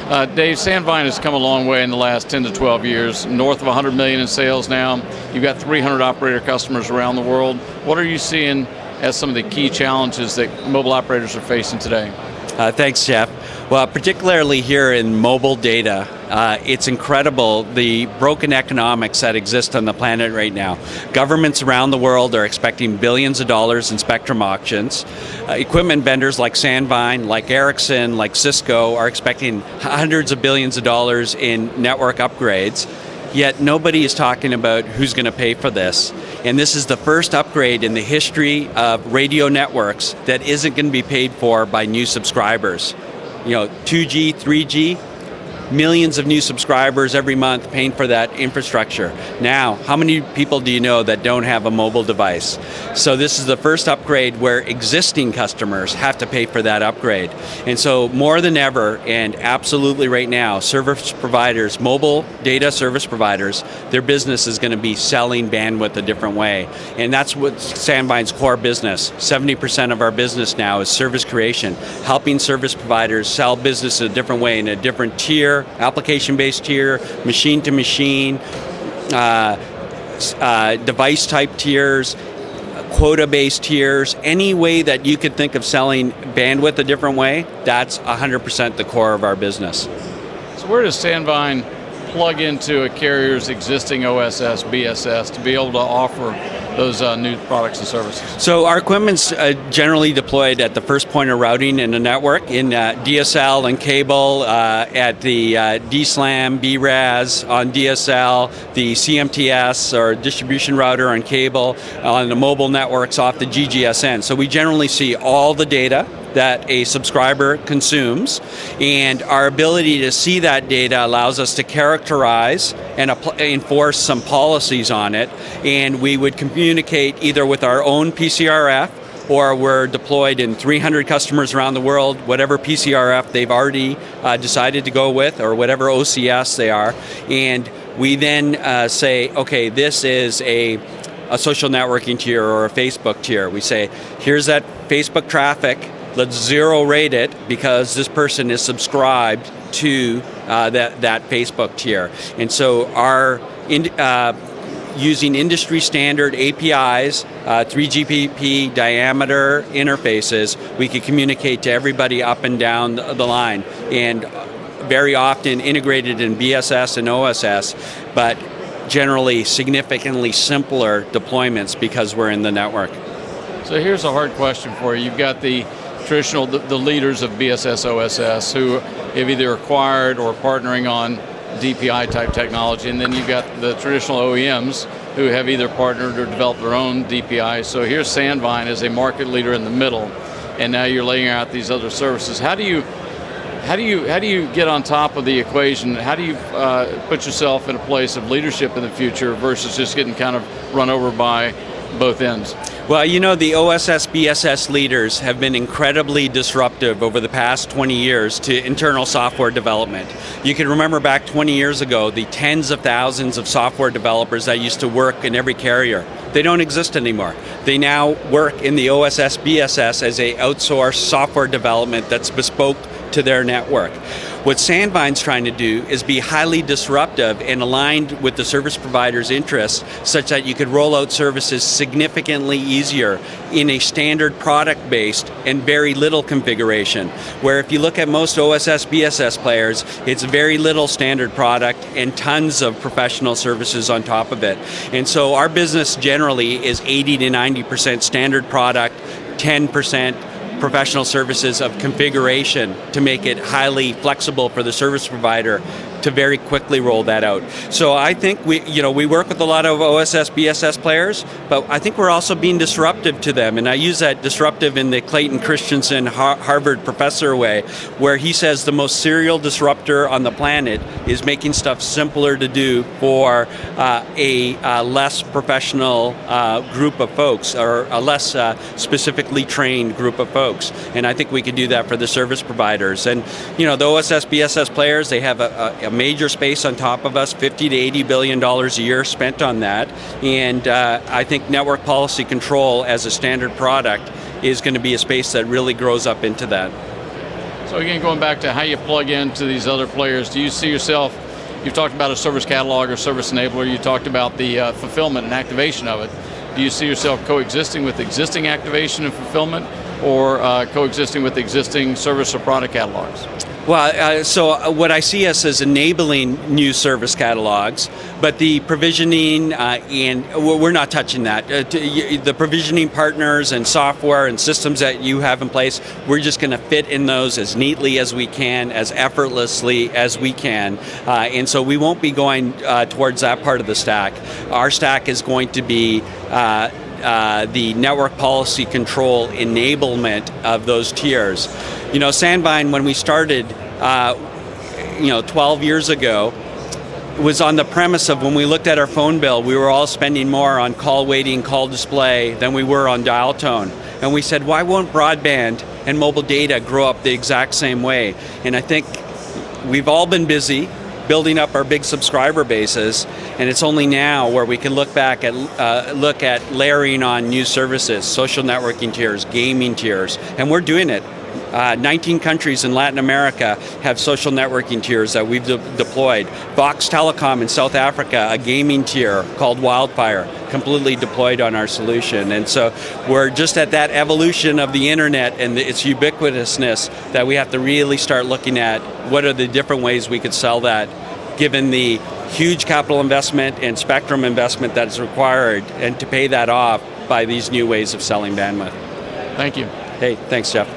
Dave, Sandvine has come a long way in the last 10 to 12 years, north of 100 million in sales now. You've got 300 operator customers around the world. What are you seeing as some of the key challenges that mobile operators are facing today? Thanks, Jeff. Well, particularly here in mobile data, it's incredible the broken economics that exist on the planet right now. Governments around the world are expecting billions of dollars in spectrum auctions. Equipment vendors like Sandvine, like Ericsson, like Cisco are expecting hundreds of billions of dollars in network upgrades. Yet nobody is talking about who's going to pay for this. And this is the first upgrade in the history of radio networks that isn't going to be paid for by new subscribers. 2G, 3G, millions of new subscribers every month paying for that infrastructure. Now, how many people do you know that don't have a mobile device? So this is the first upgrade where existing customers have to pay for that upgrade. And so more than ever, and absolutely right now, service providers, mobile data service providers, their business is going to be selling bandwidth a different way. And that's what Sandvine's core business. 70% of our business now is service creation, helping service providers sell business a different way, in a different tier, application-based tier, machine-to-machine, device-type tiers, quota-based tiers, any way that you could think of selling bandwidth a different way, that's 100% the core of our business. So where does Sandvine plug into a carrier's existing OSS, BSS to be able to offer those new products and services? So our equipment's generally deployed at the first point of routing in the network, in DSL and cable, at the DSLAM, BRAS on DSL, the CMTS or distribution router on cable, on the mobile networks off the GGSN. So we generally see all the data that a subscriber consumes, and our ability to see that data allows us to characterize and enforce some policies on it, and we would communicate either with our own PCRF, or we're deployed in 300 customers around the world, whatever PCRF they've already decided to go with, or whatever OCS they are, and we then say, okay, this is a social networking tier or a Facebook tier. We say, here's that Facebook traffic, let's zero rate it because this person is subscribed to that Facebook tier. And so our using industry standard APIs, 3GPP diameter interfaces, we can communicate to everybody up and down the line, and very often integrated in BSS and OSS, but generally significantly simpler deployments because we're in the network. So here's a hard question for you. You've got the traditional, the leaders of BSS, OSS, who have either acquired or partnering on DPI type technology, and then you've got the traditional OEMs who have either partnered or developed their own DPI. So here's Sandvine as a market leader in the middle, and now you're laying out these other services. How do you get on top of the equation? How do you put yourself in a place of leadership in the future versus just getting kind of run over by both ends? Well, the OSS, BSS leaders have been incredibly disruptive over the past 20 years to internal software development. You can remember back 20 years ago, the tens of thousands of software developers that used to work in every carrier. They don't exist anymore. They now work in the OSS, BSS as a outsourced software development that's bespoke to their network. What Sandvine's trying to do is be highly disruptive and aligned with the service provider's interests such that you could roll out services significantly easier in a standard product-based and very little configuration. Where if you look at most OSS, BSS players, it's very little standard product and tons of professional services on top of it. And so our business generally is 80 to 90% standard product, 10% professional services of configuration to make it highly flexible for the service provider to very quickly roll that out. So I think we work with a lot of OSS, BSS players, but I think we're also being disruptive to them. And I use that disruptive in the Clayton Christensen Harvard professor way, where he says the most serial disruptor on the planet is making stuff simpler to do for a less professional group of folks, or a less specifically trained group of folks. And I think we could do that for the service providers. And the OSS, BSS players, they have a major space on top of us, $50 to $80 billion a year spent on that. And I think network policy control as a standard product is going to be a space that really grows up into that. So So again, going back to how you plug into these other players, do you see yourself, you've talked about a service catalog or service enabler, you talked about the fulfillment and activation of it. Do you see yourself coexisting with existing activation and fulfillment, or coexisting with existing service or product catalogs? Well, so what I see us as enabling new service catalogs, but the provisioning, and we're not touching that. The provisioning partners and software and systems that you have in place, we're just going to fit in those as neatly as we can, as effortlessly as we can. And so we won't be going towards that part of the stack. Our stack is going to be the network policy control enablement of those tiers. You know, Sandvine, when we started, 12 years ago, was on the premise of when we looked at our phone bill, we were all spending more on call waiting, call display than we were on dial tone. And we said, why won't broadband and mobile data grow up the exact same way? And I think we've all been busy building up our big subscriber bases, and it's only now where we can look at layering on new services, social networking tiers, gaming tiers, and we're doing it. 19 countries in Latin America have social networking tiers that we've deployed. Vox Telecom in South Africa, a gaming tier called Wildfire, completely deployed on our solution. And so we're just at that evolution of the internet and its ubiquitousness that we have to really start looking at what are the different ways we could sell that, given the huge capital investment and spectrum investment that's required, and to pay that off by these new ways of selling bandwidth. Thank you. Hey, thanks, Jeff.